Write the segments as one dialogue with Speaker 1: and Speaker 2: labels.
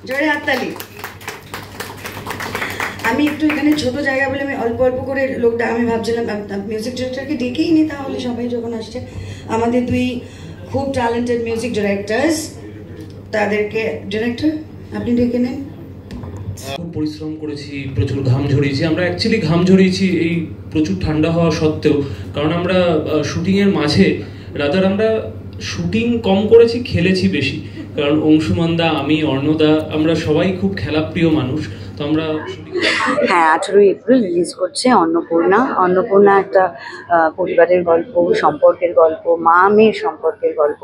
Speaker 1: জোরে হাততালি। আমি একটু এখানে ছোট জায়গা বলে আমি অল্প অল্প করে লোকটা আমি ভাবছিলাম মিউজিক ডিরেক্টরকে ডেকেই নি, তাহলে সবাই যখন আসছে আমাদের দুই খুব ট্যালেন্টেড মিউজিক ডিরেক্টরস, তাদেরকে ডিরেক্টর আপনি ডেকে নেন।
Speaker 2: খুব পরিশ্রম করেছি, প্রচুর ঘাম ঝরিয়েছি। আমরা অ্যাকচুয়ালি ঘাম ঝরিয়েছি এই প্রচুর ঠান্ডা হওয়া সত্ত্বেও, কারণ আমরা শুটিংয়ের মাঝে রাদার আমরা শুটিং কম করেছি, খেলেছি বেশি। কারণ অংশুমানদা, আমি, অর্ণদা, আমরা সবাই খুব খেলাপ্রিয় মানুষ। তো আমরা
Speaker 1: হ্যাঁ, 18 এপ্রিল রিলিজ করছে অন্নপূর্ণা। অন্নপূর্ণা একটা পরিবারের গল্প, সম্পর্কের গল্প, মা মেয়ের সম্পর্কের গল্প,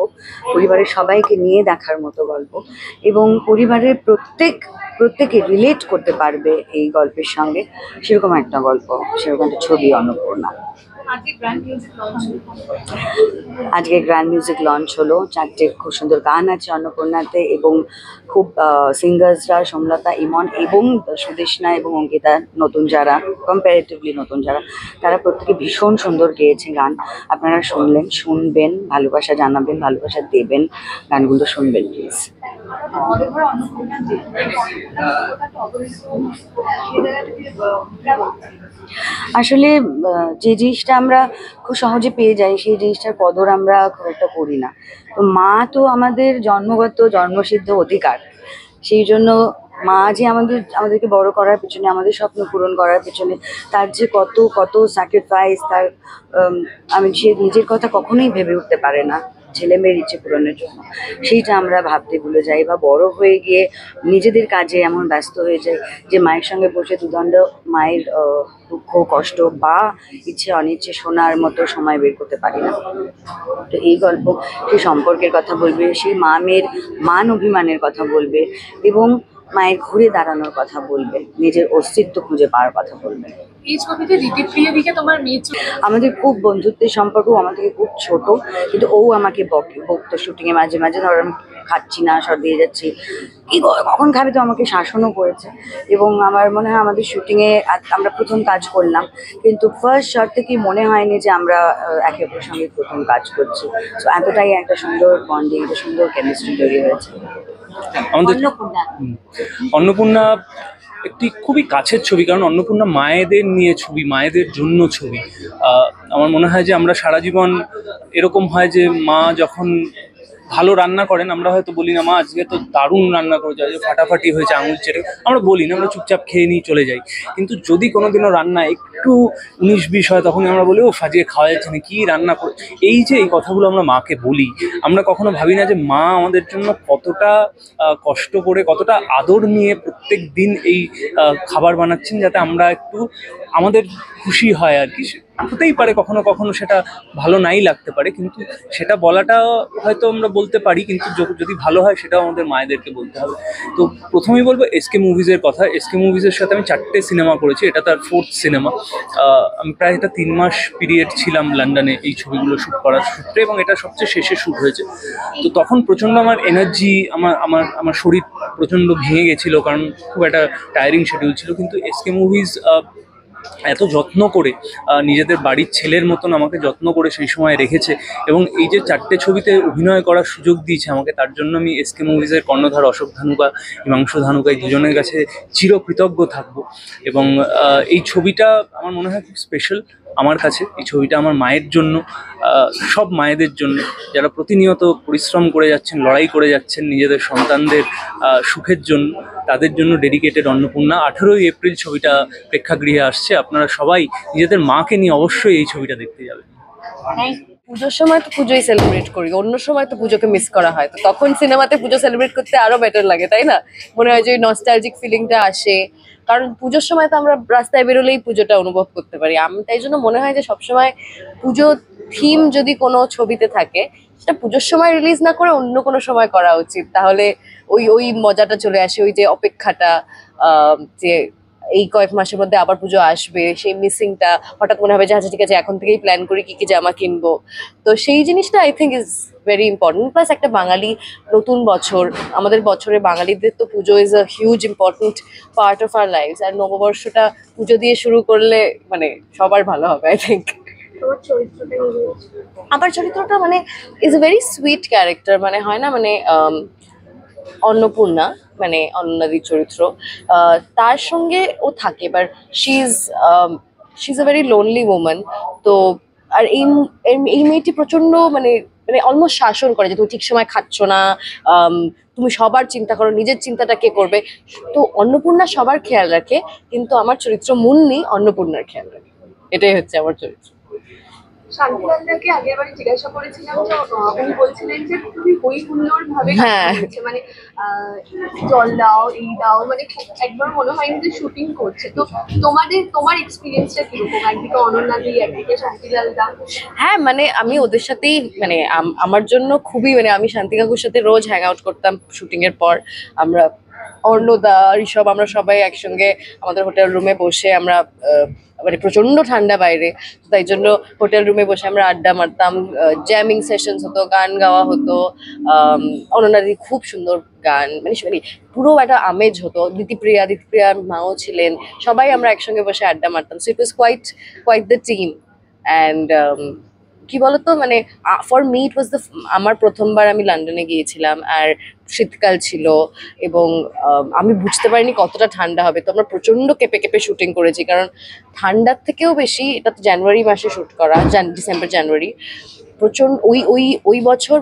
Speaker 1: পরিবারের সবাইকে নিয়ে দেখার মতো গল্প, এবং পরিবারের প্রত্যেকে রিলেট করতে পারবে এই গল্পের সঙ্গে, সেরকম একটা গল্প, সেরকম একটা ছবি অন্নপূর্ণা। আজকে গ্র্যান্ড মিউজিক লঞ্চ হলো। 4টে খুব সুন্দর গান আছে অন্নপূর্ণাতে, এবং খুব সিঙ্গার্সরা সোমলতা, ইমন এবং সুদেষ্ণা এবং অঙ্কিতা, নতুন যারা, কম্পারেটিভলি নতুন যারা, তারা প্রত্যেকে ভীষণ সুন্দর গেয়েছে গান। আপনারা শুনবেন, ভালোবাসা জানাবেন, ভালোবাসা দেবেন, গানগুলো শুনবেন প্লিজ। আসলে যে জিনিসটা আমরা খুব সহজে পেয়ে যাই, সেই জিনিসটার কদর আমরা খুব একটা করি না। তো মা তো আমাদের জন্মগত জন্মসিদ্ধ অধিকার, সেই জন্য মা যে আমাদেরকে বড় করার পেছনে, আমাদের স্বপ্ন পূরণ করার পেছনে তার যে কত স্যাক্রিফাইস, তার সে নিজের কথা কখনোই ভেবে উঠতে পারে না ছেলে মেয়ের ইচ্ছে পূরণের জন্য। সেইটা আমরা ভাবতে ভুলে যাই, বা বড় হয়ে গিয়ে নিজেদের কাজে এমন ব্যস্ত হয়ে যাই যে মায়ের সঙ্গে বসে দুদণ্ড মায়ের দুঃখ কষ্ট বা ইচ্ছে অনিচ্ছে শোনার মতো সময় বের করতে পারি না। তো এই গল্প সেই সম্পর্কের কথা বলবে, সেই মা মেয়ের মান অভিমানের কথা বলবে, এবং মায়ের ঘুরে দাঁড়ানোর কথা বলবে, নিজের অস্তিত্ব খুঁজে পাওয়ার কথা বলবে।
Speaker 3: এই ছবিতে ঋতিপ্রিয়াদিকে তোমার মেয়ে,
Speaker 1: আমাদের খুব বন্ধুত্বের সম্পর্ক, আমার থেকে খুব ছোট, কিন্তু ও আমাকে বকতো শুটিংয়ে মাঝে মাঝে, ধর আমি খাচ্ছি না, সর দিয়ে যাচ্ছি, কি কখন খাবে, তো আমাকে শাসনও করেছে। এবং আমার মনে হয় আমাদের শুটিংয়ে আমরা প্রথম কাজ করলাম, কিন্তু ফার্স্ট শট থেকেই মনে হয়নি যে আমরা একে অপরের সঙ্গে প্রথম কাজ করছি। তো এতটাই একটা সুন্দর বন্ডিং, একটা সুন্দর কেমিস্ট্রি তৈরি হয়েছে।
Speaker 2: অন্নপূর্ণা একটি খুবই কাছের ছবি, কারণ অন্নপূর্ণা মায়েদের নিয়ে ছবি, মায়েদের জন্য ছবি। আমার মনে হয় যে আমরা সারা জীবন এরকম হয় যে মা যখন ভালো রান্না করেন, আমরা হয়তো বলি না মা আজকে তো দারুণ রান্না করেছে, আজকে ফাটাফাটি হয়েছে, আঙুল চেটে, আমরা বলি না, আমরা চুপচাপ খেয়ে নিয়ে চলে যাই। কিন্তু যদি কোনোদিনও রান্না একটু 19-20 হয়, তখন আমরা বলি ও আজকে খাওয়া যাচ্ছে না, কি রান্না করে। এই যে এই কথাগুলো আমরা মাকে বলি, আমরা কখনো ভাবি না যে মা আমাদের জন্য কতটা কষ্ট করে, কতটা আদর নিয়ে প্রত্যেক দিন এই খাবার বানাচ্ছেন, যাতে আমরা একটু আমাদের খুশি হয় আর কি। হতেই পারে কখনো কখনো সেটা ভালো নাই লাগতে পারে, কিন্তু সেটা বলাটা হয়তো আমরা বলতে পারি, কিন্তু যদি ভালো হয় সেটাও আমাদের মায়েদেরকে বলতে হবে। তো প্রথমেই বলবো এসকে মুভিজের কথা। এসকে মুভিজের সাথে আমি 4টে সিনেমা করেছি, এটা তার 4th সিনেমা। আমি প্রায় এটা 3 মাস পিরিয়ড ছিলাম লন্ডনে এই ছবিগুলো শ্যুট করার সূত্রে, এবং এটা সবচেয়ে শেষে শ্যুট হয়েছে। তো তখন প্রচণ্ড আমার এনার্জি, আমার শরীর প্রচণ্ড ভেঙে গেছিলো, কারণ খুব একটা টায়ারিং শিডিউল ছিল। কিন্তু এসকে মুভিজ এত যত্ন করে, নিজেদের বাড়ির ছেলের মতন আমাকে যত্ন করে সেই সময় রেখেছে, এবং এই যে 4টে ছবিতে অভিনয় করার সুযোগ দিয়েছে আমাকে, তার জন্য আমি এসকে মুভিজের কর্ণধার অশোক ধানুকা, হিমাংশু ধানুকা, এই দুজনের কাছে চিরকৃতজ্ঞ থাকবো। এবং এই ছবিটা আমার মনে হয় খুব স্পেশাল আমার কাছে। এই ছবিটা আমার মায়ের জন্য, সব মায়েদের জন্য যারা প্রতিনিয়ত পরিশ্রম করে যাচ্ছেন, লড়াই করে যাচ্ছেন নিজেদের সন্তানদের সুখের জন্য, তাদের জন্য ডেডিকেটেড অন্নপূর্ণা। 18ই এপ্রিল ছবিটা প্রেক্ষাগৃহে আসছে, আপনারা সবাই নিজেদের মাকে নিয়ে অবশ্যই এই ছবিটা দেখতে যাবেন।
Speaker 3: পুজোর সময় তো পুজোই সেলিব্রেট করি, অন্য সময় তো পুজোকে মিস করা হয়, তো তখন সিনেমাতে পুজো সেলিব্রেট করতে আরো বেটার লাগে, তাই না? মনে হয় যে ওই নস্টালজিক ফিলিংটা আসে, কারণ পুজোর সময় তো আমরা রাস্তায় বেরোলেই পুজোটা অনুভব করতে পারি। আমি তাই জন্য মনে হয় যে সবসময় পুজো থিম যদি কোনো ছবিতে থাকে, সেটা পুজোর সময় রিলিজ না করে অন্য কোনো সময় করা উচিত, তাহলে ওই মজাটা চলে আসে, ওই যে অপেক্ষাটা, যে এই কয়েক মাসের মধ্যে আবার পুজো আসবে, সেই মিসিংটা, হঠাৎ মনে হবে যে আচ্ছা ঠিক আছে এখন থেকেই প্ল্যান করি কি কি জামা কিনবো। তো সেই জিনিসটা I think is very important. Plus একটা বাঙালি নতুন বছর, আমাদের বছরে বাঙালিদের তো pujo is a huge important part of our life, আর নববর্ষটা পুজো দিয়ে শুরু করলে মানে সবার ভালো হবে আই থিঙ্ক। আমার চরিত্রটা মানে is a very sweet character, মানে হয় না, মানে অন্নপূর্ণা, মানে অন্ননাদির চরিত্র, তার সঙ্গে ও থাকে, এবার she is a very lonely woman. তো আর এই মেয়েটি প্রচন্ড মানে মানে অলমোস্ট শাসন করে যে তুমি ঠিক সময় খাচ্ছ না, আম, তুমি সবার চিন্তা করো, নিজের চিন্তাটা কে করবে। তো অন্নপূর্ণা সবার খেয়াল রাখে, কিন্তু আমার চরিত্র মুন্নি অন্নপূর্ণার খেয়াল রাখে, এটাই হচ্ছে আমার চরিত্র।
Speaker 4: শান্তিলালদাকে আগের বারে জিজ্ঞাসা করেছিলাম যে উনি বলছিলেন যে খুবই হই হুল্লোড় ভাবে
Speaker 3: হ্যাঁ।
Speaker 4: হচ্ছে, মানে জল দাও এই দাও, মানে একবার মনে হয়নি যে শুটিং করছে। তো তোমার এক্সপিরিয়েন্সটা কিরকম, একদিকে অনন্যাদি একদিকে শান্তিলাল দা?
Speaker 3: হ্যাঁ, মানে আমি ওদের সাথেই মানে আমার জন্য খুবই মানে আমি শান্তি কাকুর সাথে রোজ হ্যাং আউট করতাম শুটিং এর পর। আমরা অর্ণদা ঋষভ আমরা সবাই একসঙ্গে আমাদের হোটেল রুমে বসে আমরা মানে প্রচন্ড ঠান্ডা বাইরে, তাই জন্য হোটেল রুমে বসে আমরা আড্ডা মারতাম, জ্যামিং সেশনস হতো, গান গাওয়া হতো। অনন্যাদি খুব সুন্দর গান, মানে পুরো একটা আমেজ হতো। দিতিপ্রিয়ার মাও ছিলেন, সবাই আমরা একসঙ্গে বসে আড্ডা মারতাম। So it was quite the team. And কি বলতো, মানে for me it was the, আমার প্রথমবার আমি লন্ডনে গিয়েছিলাম, আর শীতকাল ছিল, এবং আমি বুঝতে পারিনি কতটা ঠান্ডা হবে। তো আমরা প্রচন্ড কেঁপে কেঁপে শুটিং করেছি, কারণ ঠান্ডার থেকেও বেশি, এটা তো জানুয়ারি মাসে শুট করা, ডিসেম্বর জানুয়ারি, প্রচন্ড ওই ওই ওই বছর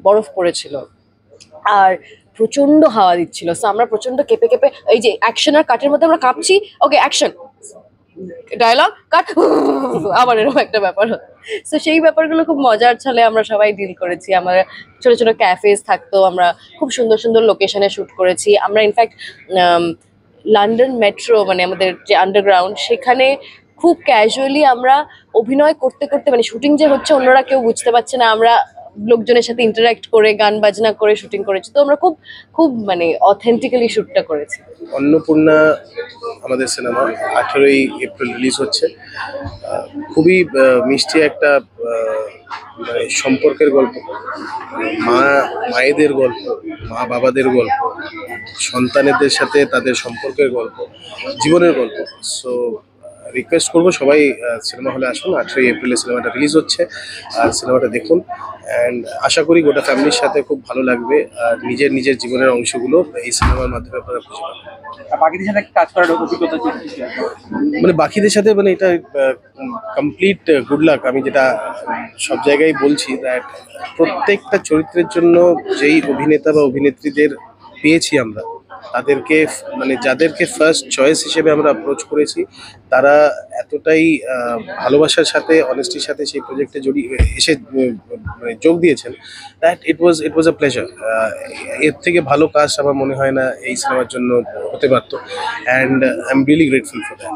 Speaker 3: বরফ পড়েছিল আর প্রচন্ড হাওয়া দিচ্ছিল। সো আমরা প্রচন্ড কেঁপে কেঁপে, এই যে অ্যাকশন আর কাটের মধ্যে আমরা কাঁপছি, ওকে অ্যাকশন ডায়লগ কাট, আবার এরকম একটা ব্যাপার হতো। তো সেই ব্যাপারগুলো খুব মজার ছলে আমরা সবাই ডিল করেছি। আমরা ছোট ছোট ক্যাফেজ থাকতো, আমরা খুব সুন্দর সুন্দর লোকেশনে শুট করেছি। আমরা ইনফ্যাক্ট লন্ডন মেট্রো, মানে আমাদের যে আন্ডারগ্রাউন্ড, সেখানে খুব ক্যাজুয়ালি আমরা অভিনয় করতে করতে, মানে শুটিং যে হচ্ছে অন্যরা কেউ বুঝতে পারছে না, আমরা লোকজনের সাথে ইন্টারাক্ট করে গান বাজনা করে শুটিং করেছি। তো আমরা খুব খুব মানে অথেন্টিক্যালি শুটটা করেছি।
Speaker 5: অন্নপূর্ণা আমাদের সিনেমা 18ই এপ্রিল রিলিজ হচ্ছে। খুবই মিষ্টি একটা মানে সম্পর্কের গল্প, মায়েদের গল্প, মা বাবাদের গল্প, সন্তানেদের সাথে তাদের সম্পর্কের গল্প, জীবনের গল্প। সো রিকোয়েস্ট করবো সবাই সিনেমা হলে আসুন। 18ই এপ্রিলে সিনেমাটা রিলিজ হচ্ছে, আর সিনেমাটা দেখুন। অ্যান্ড আশা করি গোটা ফ্যামিলির সাথে খুব ভালো লাগবে, আর নিজের নিজের জীবনের অংশগুলো এই সিনেমার মাধ্যমে আপনারা খুঁজে পাবেন।
Speaker 2: বাকিদের সাথে কাজ করার অভিজ্ঞতা কি?
Speaker 5: মানে বাকিদের সাথে মানে এটা কমপ্লিট গুড লাক। আমি যেটা সব জায়গায় বলছি, দ্যাট প্রত্যেকটা চরিত্রের জন্য যেই অভিনেতা বা অভিনেত্রীদের পেয়েছি আমরা, তাদেরকে মানে যাদেরকে ফার্স্ট চয়েস হিসেবে আমরা অ্যাপ্রোচ করেছি, তারা এতটাই ভালোবাসার সাথে, অনেস্টির সাথে সেই প্রজেক্টে জড়িয়ে এসে মানে যোগ দিয়েছেন, that it was a pleasure. এর থেকে ভালো কাজ আমার মনে হয় না এই সিনেমার জন্য হতে পারতো, and I am really grateful for that.